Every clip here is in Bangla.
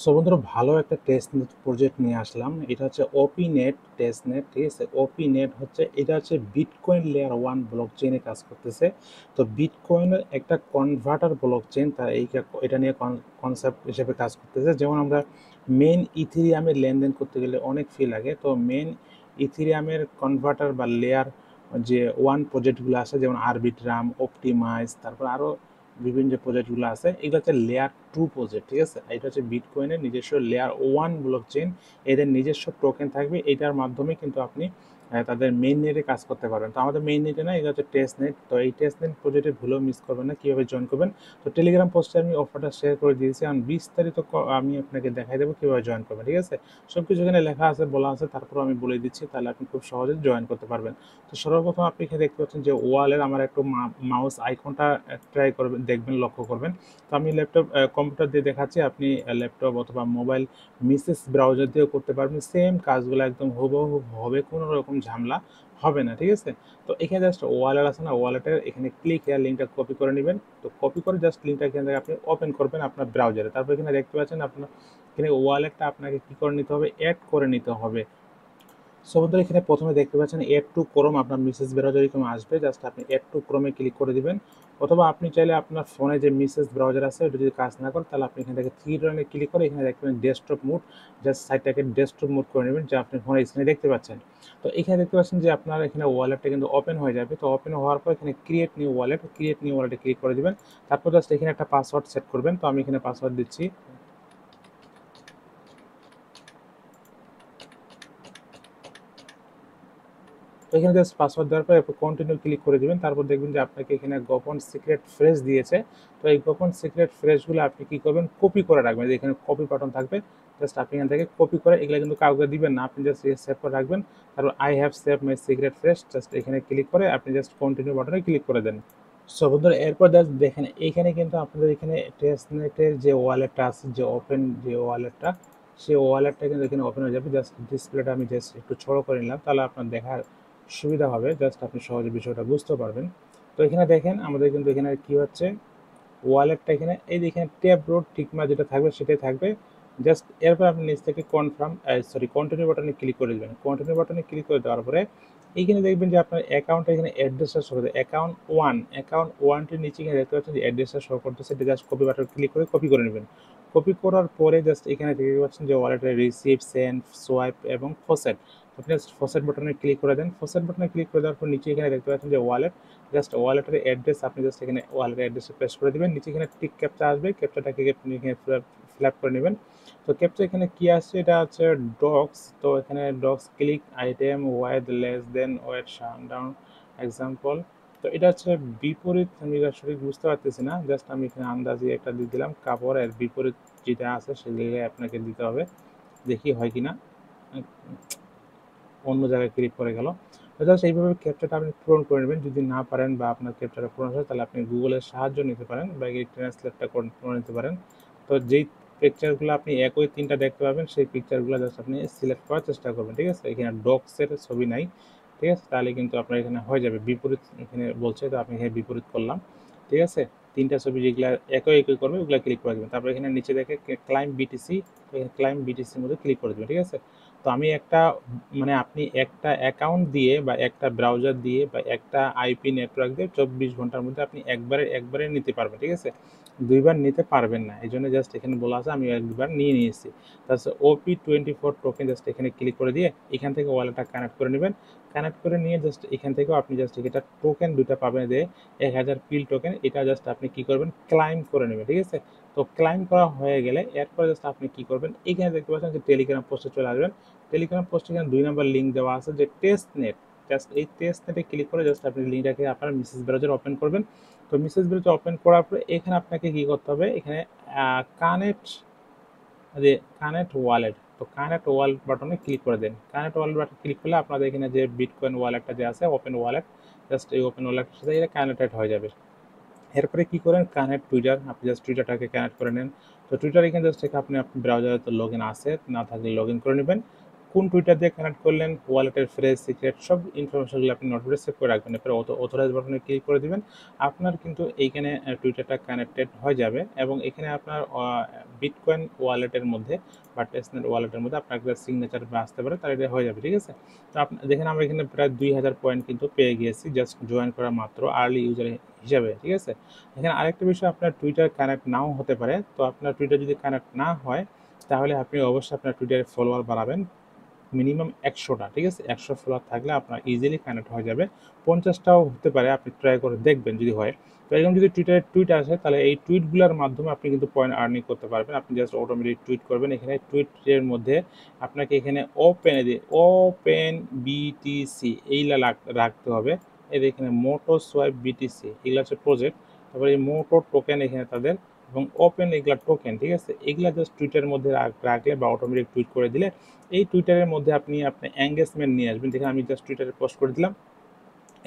সো বন্ধুরা, ভালো একটা টেস্টনেট প্রজেক্ট নিয়ে আসলাম। এটা হচ্ছে ওপিনেট টেস্টনেট, ঠিক আছে? ওপিনেট হচ্ছে, এটা হচ্ছে বিটকয়েন লেয়ার 1 ব্লক চেইনে কাজ করতেছে। তো বিটকয়েনের একটা কনভার্টার ব্লক চেইন, তার এটা নিয়ে কনসেপ্ট হিসেবে কাজ করতেছে। যেমন আমরা মেন ইথিরিয়ামে লেনদেন করতে গেলে অনেক ফি লাগে। তো মেন ইথিরিয়ামের কনভার্টার বা লেয়ার যে 1 প্রজেক্টগুলো আছে, যেমন আরবিট্রাম, অপটিমাইজ, তারপর আরও বিভিন্ন যে প্রজেক্টগুলো আছে, এগুলো হচ্ছে লেয়ার 2 প্রজেক্ট, ঠিক আছে? এটা হচ্ছে বিটকয়েনের নিজস্ব লেয়ার 1 ব্লক চেইন। এদের নিজস্ব টোকেন থাকবে, এটার মাধ্যমে কিন্তু আপনি তাদের মেইন নেটে কাজ করতে পারবেন। তো আমাদের মেইন নেটে না, এটা হচ্ছে টেস্ট নেট। তো এই টেস্ট নেট প্রজেক্টে ভুলেও মিস করবেন না। কীভাবে জয়েন করবেন, তো টেলিগ্রাম পোস্টে আমি অফারটা শেয়ার করে দিয়েছি। এখন বিস্তারিত আমি আপনাকে দেখাই দেবো কীভাবে জয়েন করবেন, ঠিক আছে? সব কিছু এখানে লেখা আছে, বলা আছে, তারপর আমি বলে দিচ্ছি, তাহলে আপনি খুব সহজে জয়েন করতে পারবেন। তো সর্বপ্রথম আপনি এখানে দেখতে পাচ্ছেন যে ওয়ালের আমার একটু মাউস আইকনটা ট্রাই করবেন, দেখবেন, লক্ষ্য করবেন। তো আমি ল্যাপটপ কম্পিউটার দিয়ে দেখাচ্ছি, আপনি ল্যাপটপ অথবা মোবাইল মিসেস ব্রাউজার দিয়েও করতে পারবেন। সেম কাজগুলো একদম হুবহু হবে, কোনো রকম ঝামেলা হবে না, ঠিক আছে? তো এখানে জাস্ট ওয়ালেট আছে না, ওয়ালেটের এখানে ক্লিক হেয়ার লিঙ্কটা কপি করে নেবেন। তো কপি করে জাস্ট লিঙ্কটা এখান থেকে আপনি ওপেন করবেন আপনার ব্রাউজারে। তারপর এখানে দেখতে পাচ্ছেন আপনার এখানে ওয়ালেটটা আপনাকে কী করে নিতে হবে, অ্যাড করে নিতে হবে। সো বন্ধুরা, এখানে প্রথমে দেখতে পাচ্ছেন এড টু ক্রোম, আপনার মিসেস ব্রাউজার এরকম আসবে। জাস্ট আপনি এড টু ক্রোমে ক্লিক করে দিবেন। অথবা আপনি চাইলে আপনার ফোনে যে মিসেস ব্রাউজার আছে ওটা যদি কাজ না করে, তাহলে আপনি এখান থেকে থ্রি ডটে ক্লিক করে এখানে দেখবেন ডেস্কটপ মোড। জাস্ট সাইটটাকে ডেস্কটপ মোড করে নেবেন, যা আপনি ফোনের স্ক্রিনে দেখতে পাচ্ছেন। তো এখানে দেখতে পাচ্ছেন যে আপনার এখানে ওয়ালেটটা কিন্তু ওপেন হয়ে যাবে। তো ওপেন হওয়ার পর এখানে ক্রিয়েট নিউ ওয়ালেটে ক্লিক করে দিবেন। তারপর জাস্ট এখানে একটা পাসওয়ার্ড সেট করবেন। তো আমি এখানে পাসওয়ার্ড দিচ্ছি। তো এখানে জাস্ট পাসওয়ার্ড দেওয়ার পর এরপর কন্টিনিউ ক্লিক করে দিবেন। তারপর দেখবেন যে আপনাকে এখানে গোপন সিক্রেট ফ্রেজ দিয়েছে। তো এই গোপন সিক্রেট ফ্রেজগুলো আপনি কি করবেন, কপি করে রাখবেন। যে এখানে কপি বাটন থাকবে, জাস্ট আপনি এখান থেকে কপি করে, এগুলো কিন্তু কাউকে দিবেন না, আপনি জাস্ট সেভ করে রাখবেন। তারপর I have save my secret phrase, just এখানে ক্লিক করে আপনি জাস্ট কন্টিনিউ বাটনে ক্লিক করে দেন। সো বন্ধুরা, এরপর জাস্ট দেখেন এইখানে কিন্তু আপনাদের এখানে টেস্টনেটের যে ওয়ালেটটা আছে, যে ওপেন যে ওয়ালেটটা, সেই ওয়ালেটটা কিন্তু এখানে ওপেন হয়ে যাবে। জাস্ট ডিসপ্লেটা আমি জাস্ট একটু ছোটো করে নিলাম, তাহলে আপনার দেখার সুবিধা হবে, জাস্ট আপনি সহজে বিষয়টা বুঝতে পারবেন। তো এখানে দেখেন আমাদের কিন্তু এখানে কি হচ্ছে, ওয়ালেটটা এখানে এই যে এখানে ট্যাব রোড টিকমা যেটা থাকবে সেটাই থাকবে। জাস্ট এরপর আপনি নিচ থেকে কন্টিনিউ বাটনে ক্লিক করে দেবেন। কন্টিনিউ বাটনে ক্লিক করে দেওয়ার পরে এইখানে দেখবেন যে আপনার অ্যাকাউন্টটা এখানে অ্যাড্রেসটা শো করবে, অ্যাকাউন্ট 1 নিচে এখানে দেখতে পাচ্ছেন যে অ্যাড্রেসটা শো করতেছে। এটা জাস্ট কপি বাটন ক্লিক করে কপি করে নেবেন। কপি করার পরে জাস্ট এখানে দেখতে পাচ্ছেন যে ওয়ালেটের রিসিভ, সেন্ড, সোয়াইপ এবং ফসেট। আপনি জাস্ট ফসেট বাটনে ক্লিক করে দেন। ফসেট বাটনে ক্লিক করে দেওয়ার পর নিচে এখানে দেখতে পাচ্ছেন যে ওয়ালেট, জাস্ট ওয়ালেটের অ্যাড্রেস আপনি জাস্ট এখানে ওয়ালেটের অ্যাড্রেসে পেস্ট করে দিবেন। নিচে এখানে টিক ক্যাপচা আসবে, ক্যাপচাটাকে আপনি এখানে ফিল আপ করে নেবেন। তো ক্যাপচা এখানে কি আসছে, এটা হচ্ছে ডক্স। তো এখানে docs click item wide less then wait shutdown example. তো এটা হচ্ছে বিপরীত, আমি এটা সঠিক বুঝতে পারতেছি না, জাস্ট আমি এখানে আন্দাজে একটা দিয়ে দিলাম। কাপড়ের বিপরীত যেটা আছে সেগুলো আপনাকে দিতে হবে, দেখি হয় কিনা। অন্য জায়গায় ক্লিক করে গেল। জাস্ট এইভাবে ক্যাপচাটা আপনি পূরণ করে নেবেন। যদি না পারেন বা আপনার ক্যাপচাটা পূরণ হয়, তাহলে আপনি গুগলের সাহায্য নিতে পারেন বা এই ট্রান্সলেটটা করে নিতে পারেন। তো যেই পিকচারগুলো আপনি একই 3টা দেখতে পাবেন, সেই পিকচারগুলো জাস্ট আপনি সিলেক্ট করার চেষ্টা করবেন, ঠিক আছে? এখানে ডগসের ছবি নাই, ঠিক আছে? তাহলে কিন্তু আপনার এখানে হয়ে যাবে বিপরীত, এখানে বলছে, তো আপনি এখানে বিপরীত করলাম, ঠিক আছে? 3টা ছবি যেগুলা একই করবে ওগুলা ক্লিক করে দেবেন। তারপর এখানে নিচে দেখে ক্লাইম বিটিসি, ক্লাইম বিটিসির মধ্যে ক্লিক করে দেবেন, ঠিক আছে? তো আমি একটা, মানে আপনি একটা অ্যাকাউন্ট দিয়ে বা একটা ব্রাউজার দিয়ে বা একটা আইপি নেটওয়ার্ক দিয়ে 24 ঘন্টার মধ্যে আপনি একবারে নিতে পারবেন, ঠিক আছে? 2বার নিতে পারবেন না। এই জন্য জাস্ট এখানে বলা আছে, আমি একবার নিয়ে নিয়েছি। তাছাড়া OP24 টোকেন জাস্ট এখানে ক্লিক করে দিয়ে এখান থেকে ওয়ালেটটা কানেক্ট করে নেবেন। কানেক্ট করে নিয়ে জাস্ট এখান থেকেও আপনি জাস্ট এটা টোকেন 2টা পাবেন, যে 1000 পিল টোকেন। এটা জাস্ট আপনি কি করবেন, ক্লাইম করে নেবেন, ঠিক আছে? তো ক্লাইম করা হয়ে গেলে এরপরে জাস্ট আপনি কি করবেন, এখানে দেখতে পাচ্ছেন যে টেলিগ্রাম পোস্টে চলে আসবেন। টেলিগ্রাম পোস্টে এখানে 2 নম্বর লিঙ্ক দেওয়া আছে যে টেস্ট নেট। জাস্ট এই টেস্ট নেটে ক্লিক করে জাস্ট আপনি লিঙ্কটাকে আপনার মিসেস ব্রাউজার ওপেন করবেন। তো মিসেস ব্রাউজার ওপেন করার পরে এখানে আপনাকে কি করতে হবে, এখানে কানেক্ট, যে কানেক্ট ওয়ালেট, তো কানেক্ট ওয়ালেট বাটনে ক্লিক করে দেন। কানেক্ট ওয়ালেট বাটন ক্লিক করলে আপনাদের এখানে যে বিটকয়েন ওয়ালেটটা যে আছে, ওপেন ওয়ালেট, জাস্ট এই ওপেন ওয়ালেটের সাথে এটা কানেক্টেড হয়ে যাবে। এরপরে কি করেন, কানেক্ট টুইটার, আপনি জাস্ট টুইটারটাকে কানেক্ট করে নেন। তো টুইটার এখানে জাস্ট আপনি ব্রাউজারে তো লগ ইন আছে, না থাকলে লগ ইন করে নেবেন। কোন টুইটার দিয়ে কানেক্ট করলেন, ওয়ালেটের ফ্রেজ, সিক্রেট সব ইনফরমেশনগুলো আপনি নোটপ্যাডে সেভ করে রাখবেন। এরপরে অথরাইজ বাটনে ক্লিক করে দিবেন। আপনার কিন্তু এইখানে টুইটারটা কানেক্টেড হয়ে যাবে এবং এখানে আপনার বিটকয়েন ওয়ালেটের মধ্যে বা টেস্টনেট ওয়ালেটের মধ্যে আপনার একটা সিগনেচার আসতে পারে, তার এটা হয়ে যাবে, ঠিক আছে। তো দেখেন আমরা এখানে প্রায় 2000 পয়েন্ট কিন্তু পেয়ে গিয়েছি জাস্ট জয়েন করা মাত্র আর্লি ইউজার হিসাবে, ঠিক আছে। এখানে আরেকটা বিষয়, আপনার টুইটার কানেক্ট নাও হতে পারে। তো আপনার টুইটার যদি কানেক্ট না হয় তাহলে আপনি অবশ্যই আপনার টুইটারে ফলোয়ার বাড়াবেন মিনিমাম 100টা, ঠিক আছে। 100 ফলোয়ার থাকলে আপনার ইজিলি কানেক্ট হয়ে যাবে। 50টাও হতে পারে, আপনি ট্রাই করে দেখবেন যদি হয়। তো এরকম যদি টুইটারে টুইট আসে তাহলে এই টুইটগুলোর মাধ্যমে আপনি কিন্তু পয়েন্ট আর্নিং করতে পারবেন। আপনি জাস্ট অটোমেটিক টুইট করবেন, এখানে টুইটের মধ্যে আপনাকে এখানে ওপেন বিটিসি এইগুলা রাখতে হবে। এই এখানে মোটো সোয়াইপ বিটিসি এগুলো হচ্ছে প্রজেক্ট। তারপরে এই মোটো টোকেন এখানে তাদের এবং ওপেন এগুলা টোকেন, ঠিক আছে। এগুলা জাস্ট টুইটারের মধ্যে রাখলে বা অটোমেটিক টুইট করে দিলে এই টুইটারের মধ্যে আপনি আপনার এঙ্গেজমেন্ট নিয়ে আসবেন। দেখেন আমি জাস্ট টুইটারে পোস্ট করে দিলাম,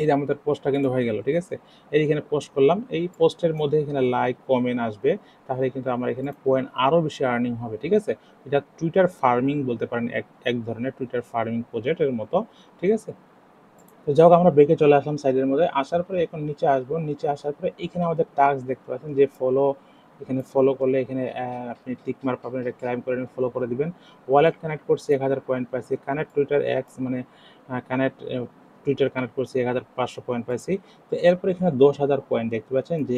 এই যে আমাদের পোস্টটা কিন্তু হয়ে গেল, ঠিক আছে। এইখানে পোস্ট করলাম, এই পোস্টের মধ্যে এখানে লাইক কমেন্ট আসবে, তাহলে কিন্তু আমার এখানে পয়েন্ট আরও বেশি আর্নিং হবে, ঠিক আছে। এটা টুইটার ফার্মিং বলতে পারেন, এক ধরনের টুইটার ফার্মিং প্রজেক্টের মতো, ঠিক আছে। তো যাই হোক, আমরা ব্রেকে চলে আসলাম সাইডের মধ্যে। আসার পরে এখন নিচে আসবো, নিচে আসার পরে এখানে আমাদের টাস্ক দেখতে পাচ্ছেন যে ফলো, এখানে ফলো করলে এখানে আপনি টিক মার্ক পাবেন, এটা ক্লাইম করে ফলো করে দিবেন। ওয়ালেট কানেক্ট করছি 1000 পয়েন্ট পাইছি, কানেক্ট টুইটার এক্স মানে কানেক্ট টুইটার কানেক্ট করছি 1500 পয়েন্ট পাইছি। তো এরপর এখানে 10,000 পয়েন্ট দেখতে পাচ্ছেন যে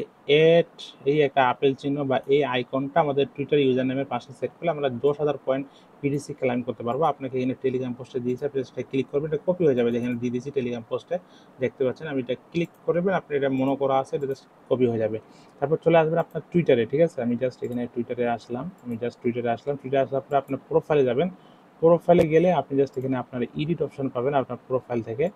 এট, এই একটা আপেল চিহ্ন বা এই আইকনটা আমাদের টুইটার ইউজার নেমের পাশে সেট করলে আমরা 10,000 পয়েন্ট পিডিসি ক্লাইম করতে পারবো। আপনাকে এখানে টেলিগ্রাম পোস্টে দিয়েছে, আপনি সেটা ক্লিক করবেন, এটা কপি হয়ে যাবে, এখানে দিয়ে দিয়েছি টেলিগ্রাম পোস্টে দেখতে পাচ্ছেন। আমি এটা ক্লিক করবেন, আপনি এটা মনে করা আছে, এটা জাস্ট কপি হয়ে যাবে। তারপর চলে আসবেন আপনার টুইটারে, ঠিক আছে। আমি জাস্ট এখানে টুইটারে আসলাম, টুইটারে আসার পরে আপনার প্রোফাইলে যাবেন। প্রোফাইলে গেলে আপনি জাস্ট এখানে আপনার এডিট অপশন পাবেন আপনার প্রোফাইল থেকে।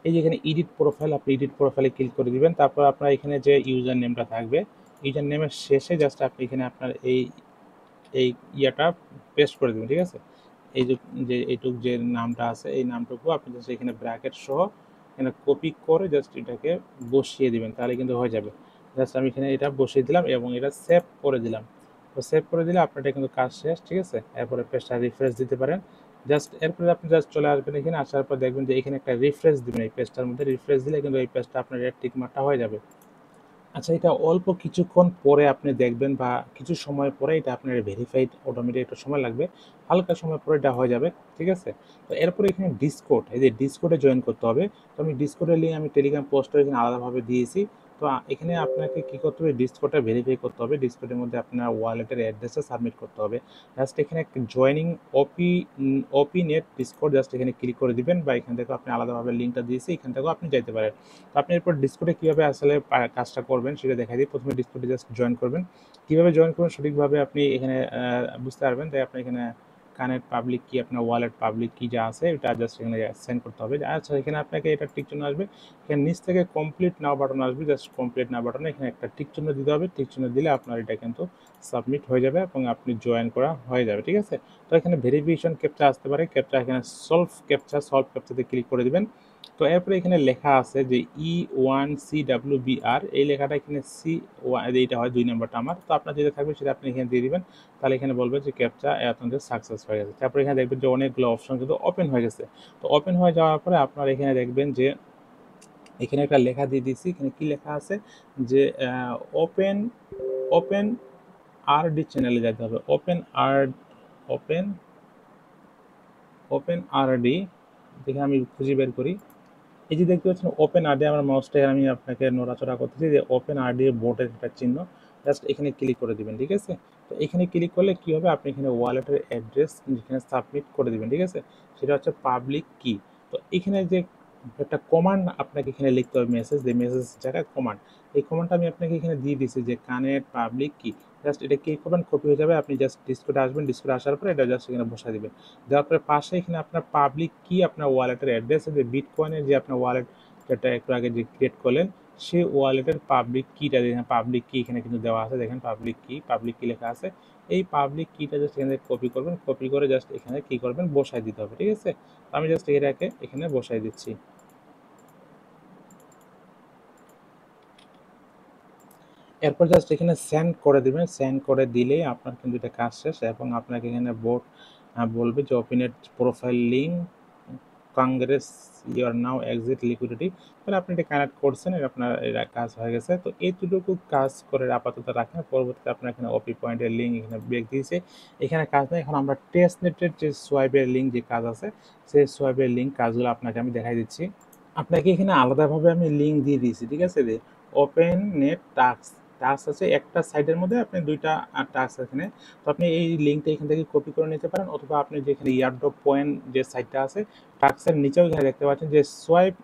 এই যে এখানে এডিট প্রোফাইল, আপনি এডিট প্রোফাইলে ক্লিক করে দিবেন। তারপর আপনার এখানে যে ইউজার নেমটা থাকবে, ইউজার নেমের শেষে জাস্ট আপনি এখানে আপনার এই ইয়াটা পেস্ট করে দেবেন, ঠিক আছে। এই যে এইটুক যে নামটা আছে এই নামটুকু আপনি জাস্ট এখানে ব্র্যাকেট সহ এখানে কপি করে জাস্ট এটাকে বসিয়ে দিবেন, তাহলে কিন্তু হয়ে যাবে। জাস্ট আমি এখানে এটা বসিয়ে দিলাম এবং এটা সেভ করে দিলাম। তো সেভ করে দিলে আপনার এটা কিন্তু কাজ শেষ, ঠিক আছে। এরপরে পেজটা রিফ্রেশ দিতে পারেন। জাস্ট এরপরে আপনি জাস্ট চলে আসবেন এখানে, আসার পর দেখবেন যে এখানে একটা রিফ্রেশ দিবেন, এই পেজটার মধ্যে রিফ্রেশ দিলে কিন্তু এই পেজটা আপনার রেড টিক মার্কটা হয়ে যাবে। আচ্ছা, এটা অল্প কিছুক্ষণ পরে আপনি দেখবেন বা কিছু সময় পরে এটা আপনার ভেরিফাইড অটোমেটিক, একটা সময় লাগবে, হালকা সময় পরে এটা হয়ে যাবে, ঠিক আছে। তো এরপরে এখানে ডিসকর্ড, এই যে ডিসকর্ডে জয়েন করতে হবে। তো আমি ডিসকর্ডের লিঙ্ক আমি টেলিগ্রাম পোস্টে এখানে আলাদাভাবে দিয়েছি। তো এখানে আপনাকে কী করতে হবে, ডিসকর্ডটা ভেরিফাই করতে হবে, ডিসকর্ডের মধ্যে আপনার ওয়ালেটের অ্যাড্রেসটা সাবমিট করতে হবে। জাস্ট এখানে জয়নিং ওপি নেট ডিসকর্ড জাস্ট এখানে ক্লিক করে দিবেন, বা এখান থেকে আপনি আলাদাভাবে লিঙ্কটা দিয়েছি, এখান থেকেও আপনি যেতে পারেন। তো আপনি এরপর ডিসকর্ডে কীভাবে আসলে কাজটা করবেন সেটা দেখাই দিই। প্রথমে ডিসকর্ডে জাস্ট জয়েন করবেন। কীভাবে জয়েন করবেন সঠিকভাবে আপনি এখানে বুঝতে পারবেন। তাই আপনি এখানে কানেক্ট পাবলিক কি, আপনার ওয়ালেট পাবলিক কি যা আছে এটা জাস্ট এখানে সেন্ড করতে হবে। আচ্ছা, এখানে আপনাকে এটা টিক চিহ্ন আসবে, এখানে নিচ থেকে কমপ্লিট নাও বাটন আসবে, জাস্ট কমপ্লিট নাও বাটনে এখানে একটা টিক চিহ্ন দিতে হবে। টিক চিহ্ন দিলে আপনার এটা কিন্তু সাবমিট হয়ে যাবে এবং আপনি জয়েন করা হয়ে যাবে, ঠিক আছে। তো এখানে ভেরিফিকেশন ক্যাপচা আসতে পারে, ক্যাপচা এখানে সলভ ক্যাপচাতে ক্লিক করে দিবেন। তো এরপরে এখানে লেখা আছে যে E1CWBR, এই লেখাটা এখানে এইটা হয় 2 নম্বরটা আমার। তো আপনার যেটা থাকবে সেটা আপনি এখানে দিয়ে দিবেন, তাহলে এখানে বলবে যে ক্যাপচা আপনাদের সাকসেস হয়ে গেছে। তারপরে এখানে দেখবেন যে অনেকগুলো অপশন কিন্তু ওপেন হয়ে গেছে। তো ওপেন হয়ে যাওয়ার পরে আপনার এখানে দেখবেন যে এখানে একটা লেখা দিয়ে দিচ্ছি, এখানে কি লেখা আছে যে ওপেন ওপেন আরডি চ্যানেলে যেতে হবে। ওপেন ওপেন আরডি, দেখে আমি খুঁজে বের করি। এই যে দেখতে পাচ্ছেন ওপেন আরডি, আমার মাউসটা আমি আপনাকে নড়াচড়া করতেছি যে ওপেন আরডি বোর্ডের একটা চিহ্ন, জাস্ট এখানে ক্লিক করে দিবেন, ঠিক আছে। তো এখানে ক্লিক করলে কি হবে, আপনি এখানে ওয়ালেটের অ্যাড্রেস যেখানে সাবমিট করে দিবেন, ঠিক আছে। সেটা হচ্ছে পাবলিক কি। তো এখানে যে একটা কমান্ড আপনাকে এখানে লিখতে হবে, মেসেজ জায়গায় কমান্ড, এই কমান্ডটা আমি আপনাকে এখানে দিয়ে দিচ্ছি যে কানেক্ট পাবলিক কি। জাস্ট এটা ক্লিক করবেন, কপি হয়ে যাবে। আপনি জাস্ট ডিসকর্ডে আসবেন, ডিসকর্ডে আসার পরে এটা জাস্ট এখানে বসাই দিবেন। দেওয়ার পরে পাশে এখানে আপনার পাবলিক কি, আপনার ওয়ালেটের অ্যাড্রেস, যে বিটকয়েনের যে আপনার ওয়ালেট যেটা একটু আগে যে ক্রিয়েট করলেন সেই ওয়ালেটের পাবলিক কিটা দেখেন, পাবলিক কি এখানে কিন্তু দেওয়া আছে, দেখেন পাবলিক কি লেখা আছে। এই পাবলিক কিটা জাস্ট এখানে কপি করবেন, কপি করে জাস্ট এখানে কি করবেন, বসাই দিতে হবে, ঠিক আছে। আমি জাস্ট এটাকে এখানে বসাই দিচ্ছি। এরপর জাস্ট এখানে সেন্ড করে দিবেন, সেন্ড করে দিলেই আপনার কিন্তু এটা কাজ শেষ এবং আপনাকে এখানে বোর্ড বলবে যে open it profile link congress your now exit liquidity, তাহলে আপনি এটা কানেক্ট করছেন, এটা আপনার এটা কাজ হয়ে গেছে। তো এইটুকু কাজ করে আপাতত রাখেন, পরবর্তীতে আপনার এখানে ওপি পয়েন্টের লিঙ্ক এখানে ব্রেক দিয়েছে, এখানে কাজ নেই। এখন আমরা টেস্ট নেটের যে সোয়াইপের লিঙ্ক যে কাজ আছে, সেই সোয়াইপের লিঙ্ক কাজগুলো আপনাকে আমি দেখাই দিচ্ছি। আপনাকে এখানে আলাদাভাবে আমি লিঙ্ক দিয়ে দিয়েছি, ঠিক আছে। যে ওপেন নেট টাস্ক টাস্ক আছে একটা সাইডের মধ্যে, আপনি দুইটা টাস্ক এখানে, তো আপনি এই লিঙ্কটা এখান থেকে কপি করে নিতে পারেন, অথবা আপনি যেখানে ইয়ারড্রপ পয়েন্ট যে সাইটটা আছে টাস্কের নিচেও এখানে দেখতে পাচ্ছেন যে সোয়াইপ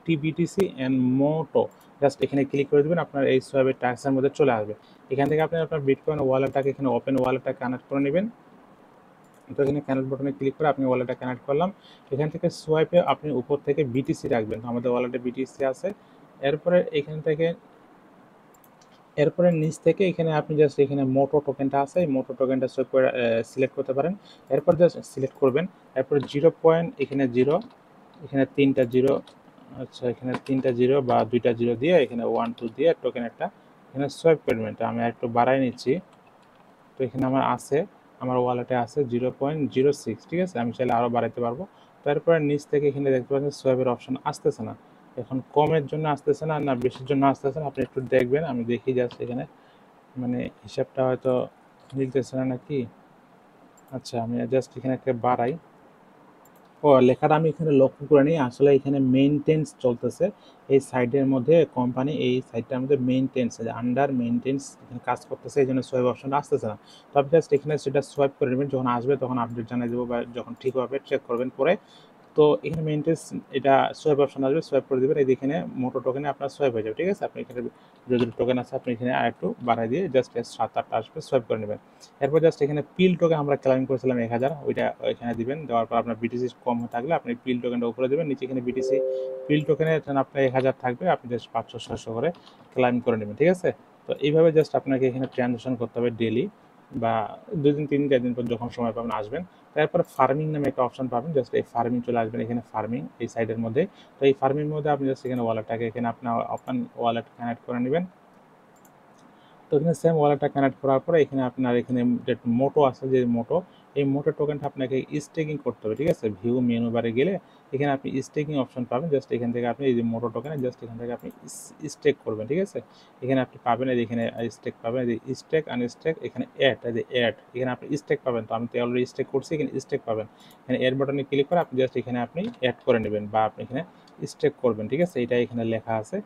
টিবিটিসি অ্যান্ড মোটো, জাস্ট এখানে ক্লিক করে দেবেন, আপনার এই সোয়াইপের টাস্কের মধ্যে চলে আসবে। এখান থেকে আপনি আপনার বিটকয়েন ওয়ালেটটাকে এখানে ওপেন ওয়ালেটটা কানেক্ট করে নেবেন। তো এখানে কানেক্ট বাটনে ক্লিক করে আপনি ওয়ালেটটা কানেক্ট করলাম। এখান থেকে সোয়াইপে আপনি উপর থেকে বিটিসি রাখবেন, আমাদের ওয়ালেটে বিটিসি আছে। এরপরে এখান থেকে এরপরে নিচ থেকে এখানে আপনি জাস্ট এখানে মোটো টোকেনটা আছে, এই মোটো টোকেনটা সিলেক্ট করতে পারেন। এরপর জাস্ট সিলেক্ট করবেন, এরপর 0 পয়েন্ট এখানে 0, এখানে 3টা 0, আচ্ছা এখানে 3টা 0 বা 2টা 0 দিয়ে এখানে 1 2 দিয়ে টোকেন একটা এখানে সোয়াইপ করবেন। আমি একটু বাড়াই নিচ্ছি। তো এখানে আমার আছে, আমার ওয়ালেটে আছে 0.06, ঠিক আছে। আমি চাইলে আরও বাড়াইতে পারবো। তারপরে নিচ থেকে এখানে দেখতে পাচ্ছেন সোয়াইপের অপশন আসতেছে না, এখন কমের জন্য আসতেছে না, না বেশির জন্য আসতেছে না, আপনি একটু দেখবেন। আমি দেখি যাচ্ছি এখানে, মানে হিসাবটা হয়তো মিলতেছে না নাকি। আচ্ছা আমি জাস্ট এখানে একটা বাড়াই। ও লেখাটা আমি এখানে লক্ষ্য করে নিই, আসলে এখানে মেইনটেন্স চলতেছে এই সাইডের মধ্যে, কোম্পানি এই সাইডটার মধ্যে মেইনটেন্স আন্ডার মেইনটেন্স এখানে কাজ করতেছে, এই জন্য সোয়াইপ অপশনটা আসতেছে না। তো আপনি জাস্ট এখানে সেটা সোয়াইপ করে নেবেন, যখন আসবে তখন আপডেট জানিয়ে দেবো, বা যখন ঠিক হবে চেক করবেন পরে। তো এখানে মেইনটেন্স এটা সোয়াইপ অপশন আসবে, সোয়াইপ করে দেবেন, এই এখানে মোটো টোকেনে আপনার সোয়াইপ হয়ে যাবে, ঠিক আছে। আপনি এখানে যদি টোকেন আছে আপনি এখানে আর একটু বাড়াই দিয়ে জাস্ট 7-8টা আসবে, সোয়াইপ করে নেবেন। এরপর জাস্ট এখানে পিল টোকেন আমরা ক্লাইম করেছিলাম 1000, ওইটা এখানে দিবেন। দেওয়ার পর আপনার বিটিসি কম থাকলে আপনি পিল টোকেনটা উপরে দেবেন, নিচে এখানে বিটিসি পিল টোকেনে আপনার 1000 থাকবে, আপনি জাস্ট 500-600 করে ক্লাইম করে নেবেন, ঠিক আছে। তো এইভাবে জাস্ট আপনাকে এখানে ট্রানজাকশন করতে হবে ডেলি, বা 2 দিন 3 দিন 4 দিন পর যখন সময় পাবেন আসবেন। তারপরে ফার্মিং নামে একটা অপশন পাবেন, জাস্ট এই ফার্মিং চলে আসবেন এখানে, ফার্মিং এই সাইডের মধ্যে। তো এই ফার্মিং মধ্যে আপনি জাস্ট এখানে ওয়ালেটটাকে এখানে আপনার ওপেন ওয়ালেট কানেক্ট করে নেবেন। তো এখানে সেম ওয়ালেটটা কানেক্ট করার পরে এখানে আপনার এখানে যে মোটো আছে, যে মোটো, এই মোটো টোকেনটা আপনাকে স্টেকিং করতে হবে, ঠিক আছে। ভিউ মেনু বারে গেলে এখানে আপনি স্টেকিং অপশন পাবেন, জাস্ট এখান থেকে আপনি এই যে মোটো টোকেন জাস্ট এখান থেকে আপনি স্টেক করবেন, ঠিক আছে। এখানে আপনি পাবেন, এই যে এখানে স্টেক পাবেন, এই যে স্টেক আনস্টেক, এখানে অ্যাড, এই যে অ্যাড, এখানে আপনি স্টেক পাবেন। তো আমি তো অলরেডি স্টেক করছি, এখানে স্টেক পাবেন। এখানে অ্যাড বাটনে ক্লিক করে আপনি জাস্ট এখানে আপনি অ্যাড করে নেবেন, বা আপনি এখানে স্টেক করবেন, ঠিক আছে। এটা এখানে লেখা আছে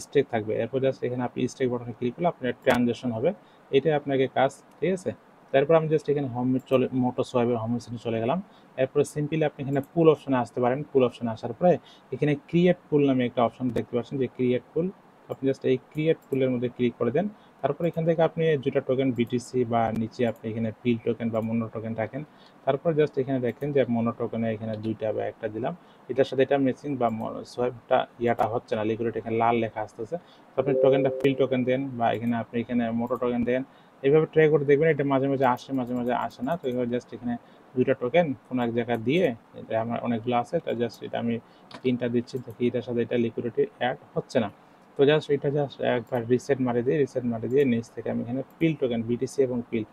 স্টেক থাকবে। এরপর জাস্ট এখানে আপনি স্টেক বাটনে ক্লিক করলে আপনার ট্রানজাকশন হবে, এটাই আপনাকে কাজ, ঠিক আছে। তারপর আমি জাস্ট এখানে হোম চলে মোটো সোয়াইপের হোম সেটে চলে গেলাম। এরপরে সিম্পলি আপনি এখানে পুল অপশনে আসতে পারেন। পুল অপশনে আসার পরে এখানে ক্রিয়েট পুল নামে একটা অপশন দেখতে পাচ্ছেন, যে ক্রিয়েট পুল, আপনি জাস্ট এই ক্রিয়েট পুলের মধ্যে ক্লিক করে দেন। তারপর এখান থেকে আপনি যেটা টোকেন বিটিসি বা নিচে আপনি এখানে পিল টোকেন বা মোনো টোকেন রাখেন। তারপর জাস্ট এখানে দেখেন যে মোনো টোকেনে এখানে 2টা বা 1টা দিলাম, এটার সাথে এটা ম্যাচিং বা সোয়াইপটা ইয়াটা হচ্ছে না, লিকুইড এখানে লাল লেখা আসতেছে। তো আপনি টোকেনটা ফিল টোকেন দেন, বা এখানে আপনি এখানে মোটো টোকেন দেন, এইভাবে ট্রাই করে দেখবেন। এটা মাঝে মাঝে আসে, মাঝে মাঝে আসে না। তো এইভাবে জাস্ট এখানে 2টা টোকেন কোনো এক জায়গায় দিয়ে, এটা আমার অনেকগুলো আছে, তো জাস্ট এটা আমি 3টা দিচ্ছি, দেখি এটার সাথে এটা লিকুইডিটি অ্যাড হচ্ছে না। তো জাস্ট এটা জাস্ট একবার রিসেট মারি দিয়ে, রিসেট মারি দিয়ে নিচ থেকে আমি এখানে পিল টোকেন বিটিসি এবং পিল,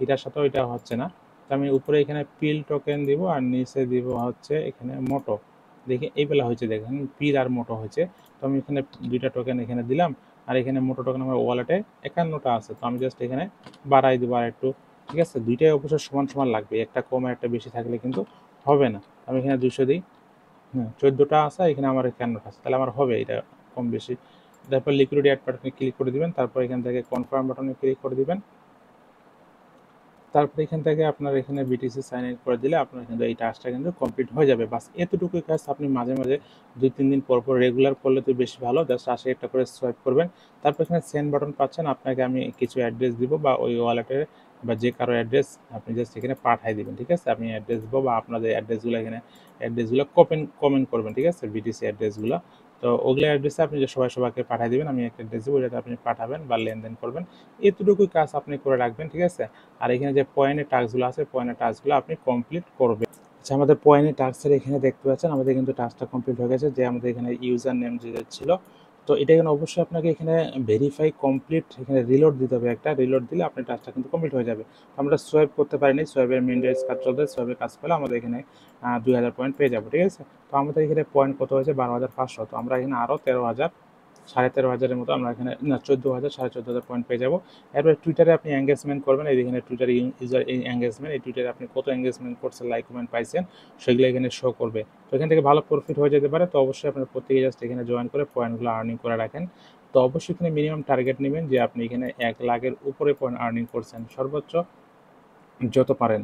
এটার সাথেও এটা হচ্ছে না। তো আমি উপরে এখানে পিল টোকেন দিব, আর নিচে দিব হচ্ছে এখানে মোটো, দেখি এই বেলা হয়েছে, দেখেন পিল আর মোটো হয়েছে। তো আমি এখানে 2টা টোকেন এখানে দিলাম, আর এখানে মোটো টোকেন আমার ওয়ালেটে 51টা আছে। তো আমি জাস্ট এখানে বাড়াই দেবো আর একটু, ঠিক আছে। দুইটাই অবশ্যই সমান সমান লাগবে, একটা কম আর একটা বেশি থাকলে কিন্তু হবে না। আমি এখানে 200 দিই, হ্যাঁ 14টা আছে, এখানে আমার 51টা আছে, তাহলে আমার হবে এটা কম বেশি। তারপর লিকুইডিটি অ্যাড বাটনে ক্লিক করে দিবেন, তারপর এখান থেকে কনফার্ম বাটনে ক্লিক করে দিবেন। তারপরে এখান থেকে আপনার এখানে বিটিসি সাইন ইন করে দিলে আপনার কিন্তু এই টাস্কটা কিন্তু কমপ্লিট হয়ে যাবে। বাস এতটুকুই কাজ, আপনি মাঝে মাঝে 2-3 দিন পর পর রেগুলার করলে তো বেশি ভালো। জাস্ট 80 একটা করে সোয়াইপ করবেন। তারপর এখানে সেন্ড বাটন পাচ্ছেন, আপনাকে আমি কিছু অ্যাড্রেস দিব, বা ওই ওয়ালেটের বা যে কারো অ্যাড্রেস আপনি জাস্ট এখানে পাঠিয়ে দিবেন, ঠিক আছে। আমি অ্যাড্রেস দিব, বা আপনাদের অ্যাড্রেসগুলো এখানে অ্যাড্রেসগুলো কমেন্ট করবেন, ঠিক আছে, বিটিসি অ্যাড্রেসগুলো। তো ওগুলো অ্যাড্রেসে আপনি যে সবাইকে পাঠিয়ে দিবেন, আমি একটা অ্যাড্রেস দেবো, ওইটাতে আপনি পাঠাবেন বা লেনদেন করবেন। এতটুকুই কাজ আপনি করে রাখবেন, ঠিক আছে। আর এখানে যে পয়েন্টের টাস্কগুলো আছে, পয়েন্টের টাস্কগুলো আপনি কমপ্লিট করবেন। আচ্ছা আমাদের পয়েন্টের টাস্কের এখানে দেখতে পাচ্ছেন আমাদের কিন্তু টাস্কটা কমপ্লিট হয়ে গেছে, যে আমাদের এখানে ইউজার নেম যে ছিল, তো এটা এখানে অবশ্যই আপনাকে এখানে ভেরিফাই কমপ্লিট এখানে রিলোড দিতে হবে, একটা রিলোড দিলে আপনার টাস্কটা কিন্তু কমপ্লিট হয়ে যাবে। তো আমরা সোয়াইপ করতে পারিনি, সোয়াইপের মেনটেন্স কাজ চলতে, সোয়াইপের কাজ পেলে আমাদের এখানে 2000 পয়েন্ট পেয়ে যাবো, ঠিক আছে। তো আমাদের এখানে পয়েন্ট কত হয়েছে 12,500, তো আমরা এখানে আরও 13,000 13,500-এর মতো আমরা এখানে না 14,000 14,500 পয়েন্ট পেয়ে যাবো। এরপরে টুইটারে আপনি এঙ্গেজমেন্ট করবেন, এই এখানে টুইটারে ইউজার এঙ্গেজমেন্ট, এই টুইটারে আপনি কত এঙ্গেজমেন্ট করছেন, লাইক কমেন্ট পাইছেন সেগুলো এখানে শো করবে। তো এখান থেকে ভালো প্রফিট হয়ে যেতে পারে। তো অবশ্যই আপনার প্রত্যেকে জাস্ট এখানে জয়েন করে পয়েন্টগুলো আর্নিং করে রাখেন। তো অবশ্যই এখানে মিনিমাম টার্গেট নেবেন যে আপনি এখানে 1 লাখের উপরে পয়েন্ট আর্নিং করছেন, সর্বোচ্চ যত পারেন।